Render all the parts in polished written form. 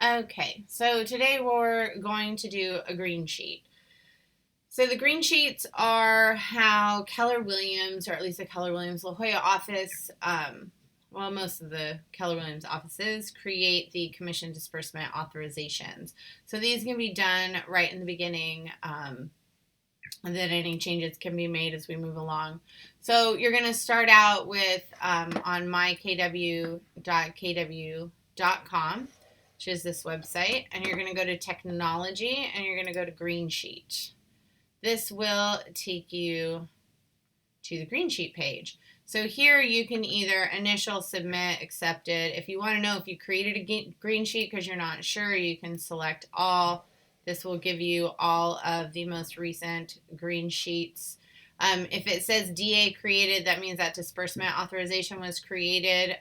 Okay, so today we're going to do a green sheet. So the green sheets are how Keller Williams, or at least the Keller Williams La Jolla office, most of the Keller Williams offices create the commission disbursement authorizations. So these can be done right in the beginning, and then any changes can be made as we move along. So you're going to start out with on mykw.kw.com, which is this website, and you're going to go to technology and you're going to go to Greensheet. This will take you to the Greensheet page. So here you can either initial, submit, accepted. If you want to know if you created a green sheet because you're not sure, you can select all. This will give you all of the most recent green sheets. If it says DA created, that means that disbursement authorization was created.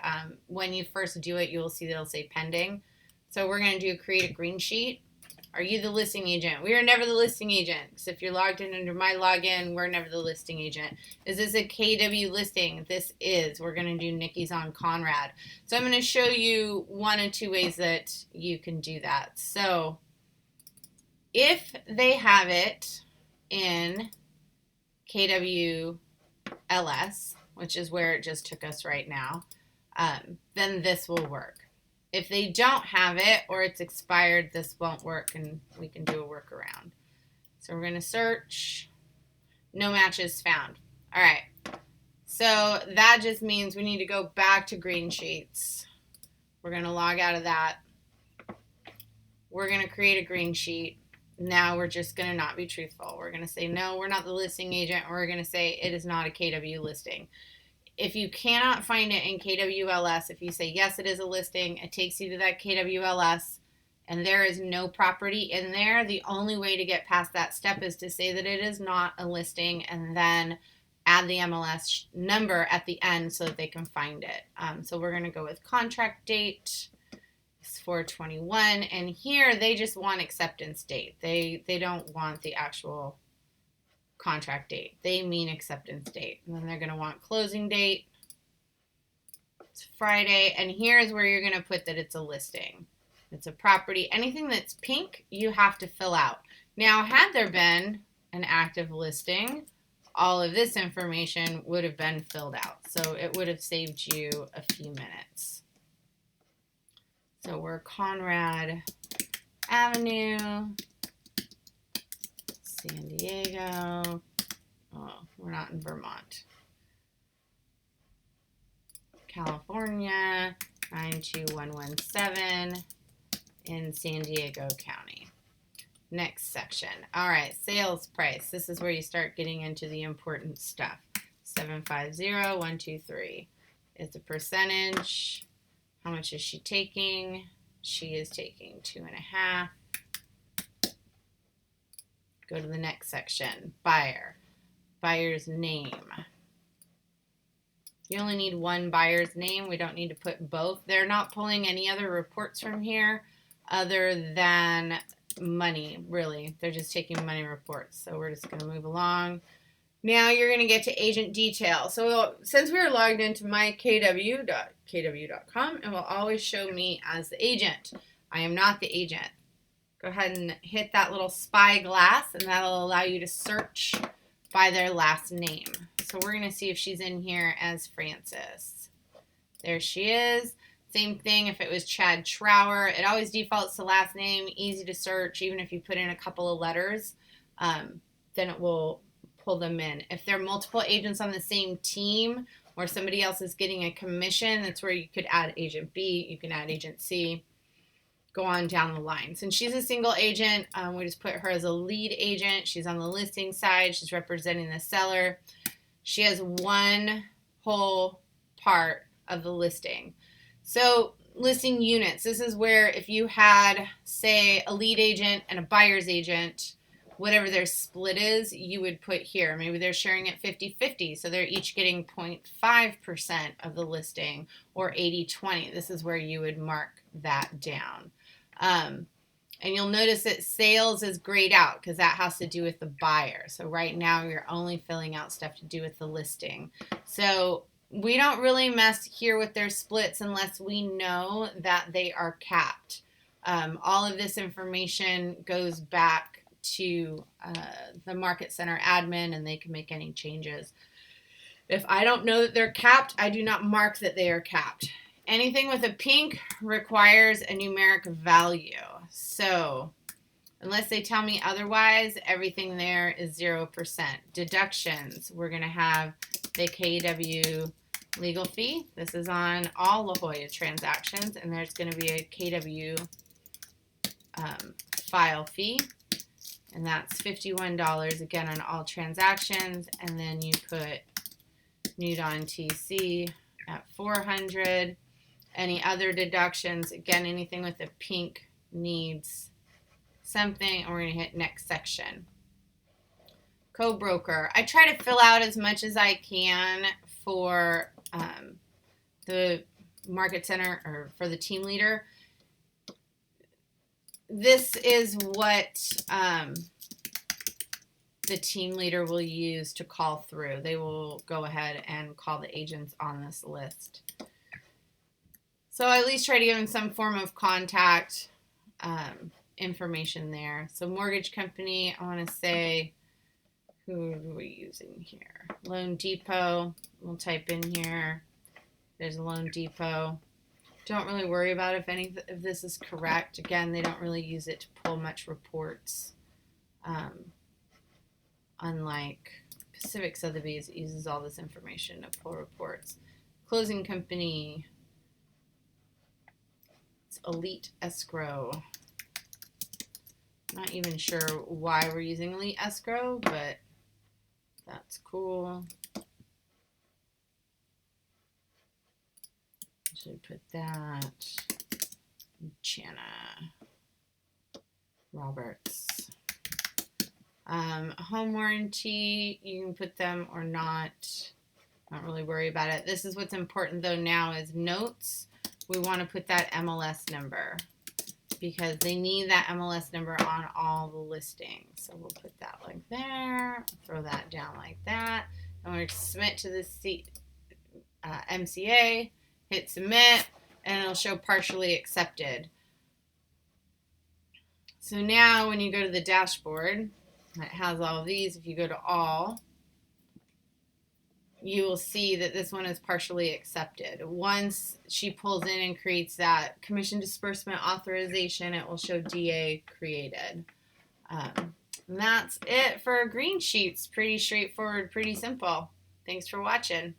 When you first do it, you will see that it'll say pending. So we're going to do create a green sheet. Are you the listing agent? We are never the listing agent. Because if you're logged in under my login, we're never the listing agent. Is this a KW listing? This is. We're going to do Nikki's on Conrad. So I'm going to show you one of two ways that you can do that. So if they have it in KWLS, which is where it just took us right now, then this will work. If they don't have it or it's expired, this won't work and we can do a workaround. So we're going to search. No matches found. All right. So that just means we need to go back to green sheets. We're going to log out of that. We're going to create a green sheet. Now we're just going to not be truthful. We're going to say, no, we're not the listing agent. Or we're going to say it is not a KW listing. If you cannot find it in KWLS, if you say, yes, it is a listing, it takes you to that KWLS, and there is no property in there, the only way to get past that step is to say that it is not a listing and then add the MLS number at the end so that they can find it. So we're going to go with contract date. It's 4/21, and here they just want acceptance date. They don't want the actual contract date. They mean acceptance date. And then they're going to want closing date. It's Friday. And here's where you're going to put that it's a listing. It's a property. Anything that's pink, you have to fill out. Now, had there been an active listing, all of this information would have been filled out. So it would have saved you a few minutes. So we're Conrad Avenue, San Diego. Oh, we're not in Vermont. California, 92117 in San Diego County. Next section. All right, sales price. This is where you start getting into the important stuff. 750123 is the percentage. How much is she taking? She is taking 2.5. Go to the next section. Buyer. Buyer's name. You only need one buyer's name. We don't need to put both. They're not pulling any other reports from here other than money, really. They're just taking money reports. So we're just going to move along. Now you're going to get to agent detail. So since we are logged into mykw.kw.com, it will always show me as the agent. I am not the agent. Go ahead and hit that little spy glass, and that'll allow you to search by their last name. So we're going to see if she's in here as Francis. There she is. Same thing if it was Chad Trower. It always defaults to last name, easy to search. Even if you put in a couple of letters, then it will pull them in. If there are multiple agents on the same team or somebody else is getting a commission, that's where you could add agent B, you can add agent C, go on down the line. Since she's a single agent, we just put her as a lead agent. She's on the listing side. She's representing the seller. She has one whole part of the listing. So listing units, this is where if you had, say, a lead agent and a buyer's agent, whatever their split is, you would put here. Maybe they're sharing it 50-50, so they're each getting 0.5% of the listing, or 80-20. This is where you would mark that down. And you'll notice that sales is grayed out because that has to do with the buyer. So right now you're only filling out stuff to do with the listing. So we don't really mess here with their splits unless we know that they are capped. All of this information goes back to the Market Center admin, and they can make any changes. If I don't know that they're capped, I do not mark that they are capped. Anything with a pink requires a numeric value. So unless they tell me otherwise, everything there is 0%. Deductions, we're going to have the KW legal fee. This is on all La Jolla transactions, and there's going to be a KW file fee, and that's $51 again on all transactions. And then you put Newton TC at 400. Any other deductions, again, anything with a pink needs something, and we're going to hit next section. Co-broker. I try to fill out as much as I can for the Market Center or for the team leader. This is what the team leader will use to call through. They will go ahead and call the agents on this list. So I at least try to give them some form of contact information there. So mortgage company, I want to say, who are we using here? Loan Depot. We'll type in here. There's a Loan Depot. Don't really worry about if any of this is correct. Again, they don't really use it to pull much reports. Unlike Pacific Sotheby's, it uses all this information to pull reports. Closing company. It's Elite Escrow. Not even sure why we're using Elite Escrow, but that's cool. Should put that. Chana Roberts. Home warranty, you can put them or not. Not really worry about it. This is what's important though now is notes. We want to put that MLS number because they need that MLS number on all the listings. So we'll put that like there, throw that down like that. And we're going to submit to the MCA, hit submit, and it'll show partially accepted. So now when you go to the dashboard, it has all of these. If you go to all, you will see that this one is partially accepted. Once she pulls in and creates that commission disbursement authorization, it will show DA created. And that's it for Greensheets. Pretty straightforward, pretty simple. Thanks for watching.